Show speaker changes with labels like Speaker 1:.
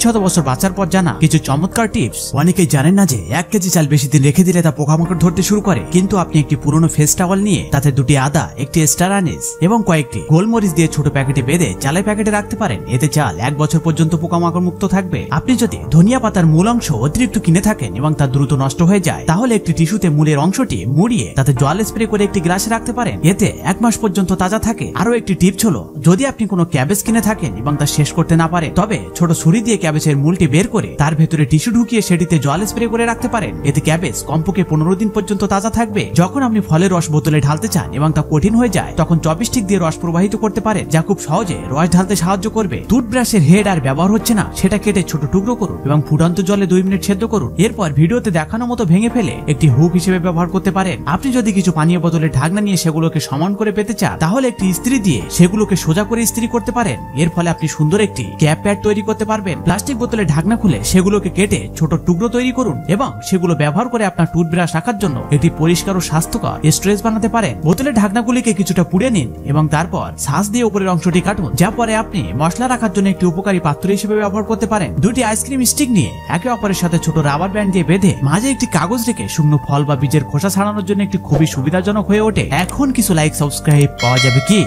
Speaker 1: শত বছর বাঁচার পর জানা কিছু চমৎকার টিপস। অনেকেই জানেন না যে 1 কেজি চাল বেশি দিন রেখে দিলে তা পোকামাকড় ধরতে শুরু করে, কিন্তু আপনি একটি পুরনো ফেস টাওয়াল নিয়ে তাতে 2টি আদা, 1টি স্টার আনিস এবং কয়েকটি গোলমরিচ দিয়ে ছোট প্যাকেটে বেঁধে চালের প্যাকেটে রাখতে পারেন। এতে চাল 1 বছর পর্যন্ত পোকামাকড় মুক্ত থাকবে। আপনি যদি ধনিয়া পাতার মূল অংশ অতিরিক্ত কিনে থাকেন এবং তা দ্রুত নষ্ট হয়ে যায়, তাহলে একটি টিস্যুতে মূলের অংশটি মুড়িয়ে তাতে জল স্প্রে করে একটি গ্লাসে রাখতে পারেন। এতে 1 মাস পর্যন্ত তাজা থাকে। আরো একটি টিপস হলো, যদি আপনি কোনো ক্যাবেজ কিনে থাকেন এবং তা শেষ করতে না পারেন, তবে ছোট ছুরি দিয়ে ক্যাবেজের মূলটি বের করে তার ভেতরে টিস্যু ঢুকিয়ে সেটিতে জল স্প্রে করে রাখতে পারেন। এতে ক্যাবেজ কমপক্ষে 15 দিন পর্যন্ত তাজা থাকবে। যখন আপনি ফলের রস বোতলে ঢালতে চান এবং তা কঠিন হয়ে যায়, তখন চপস্টিক দিয়ে রস প্রবাহিত করতে পারেন, যা খুব সহজে রস ঢালতে সাহায্য করবে। টুথব্রাশের হেড আর ব্যবহার হচ্ছে না, সেটা কেটে ছোট টুকরো করুন এবং ফুটন্ত জলে 2 মিনিট সেদ্ধ করুন। এরপর ভিডিওতে দেখানো মতো ভেঙে ফেলে একটি হুক হিসেবে ব্যবহার করতে পারেন। আপনি যদি কিছু পানীয় বোতলে ঢাকনা নিয়ে সেগুলোকে সমান করে পেতে চান, তাহলে একটি ইস্ত্রি দিয়ে সেগুলোকে সোজা করে ইস্ত্রি করতে পারেন। এর ফলে আপনি সুন্দর একটি ক্যাপ প্যাড তৈরি করতে পারবেন। প্লাস্টিক বোতলে ঢাকনা খুলে সেগুলোকে কেটে ছোট টুকরো তৈরি করুন এবং সেগুলো ব্যবহার করে আপনার টুথব্রাশ রাখার জন্য একটি পরিষ্কার ও স্বাস্থ্যকর স্ট্রেস বানাতে পারেন। বোতলের ঢাকনাগুলিকে কিছুটা পুড়ে নিন এবং তারপর ছাঁচ দিয়ে উপরের অংশটি কাটুন, যা পরে আপনি মশলা রাখার জন্য একটি উপকারী পাত্র হিসেবে ব্যবহার করতে পারেন। 2টি আইসক্রিম স্টিক নিয়ে একে অপরের সাথে ছোট রাবার ব্যান্ড দিয়ে বেঁধে মাঝে একটি কাগজ রেখে শুকনো ফল বা বীজের খোসা ছাড়ানোর জন্য একটি খুবই সুবিধাজনক হয়ে ওঠে। এখন কিছু লাইক সাবস্ক্রাইব পাওয়া যাবে কি?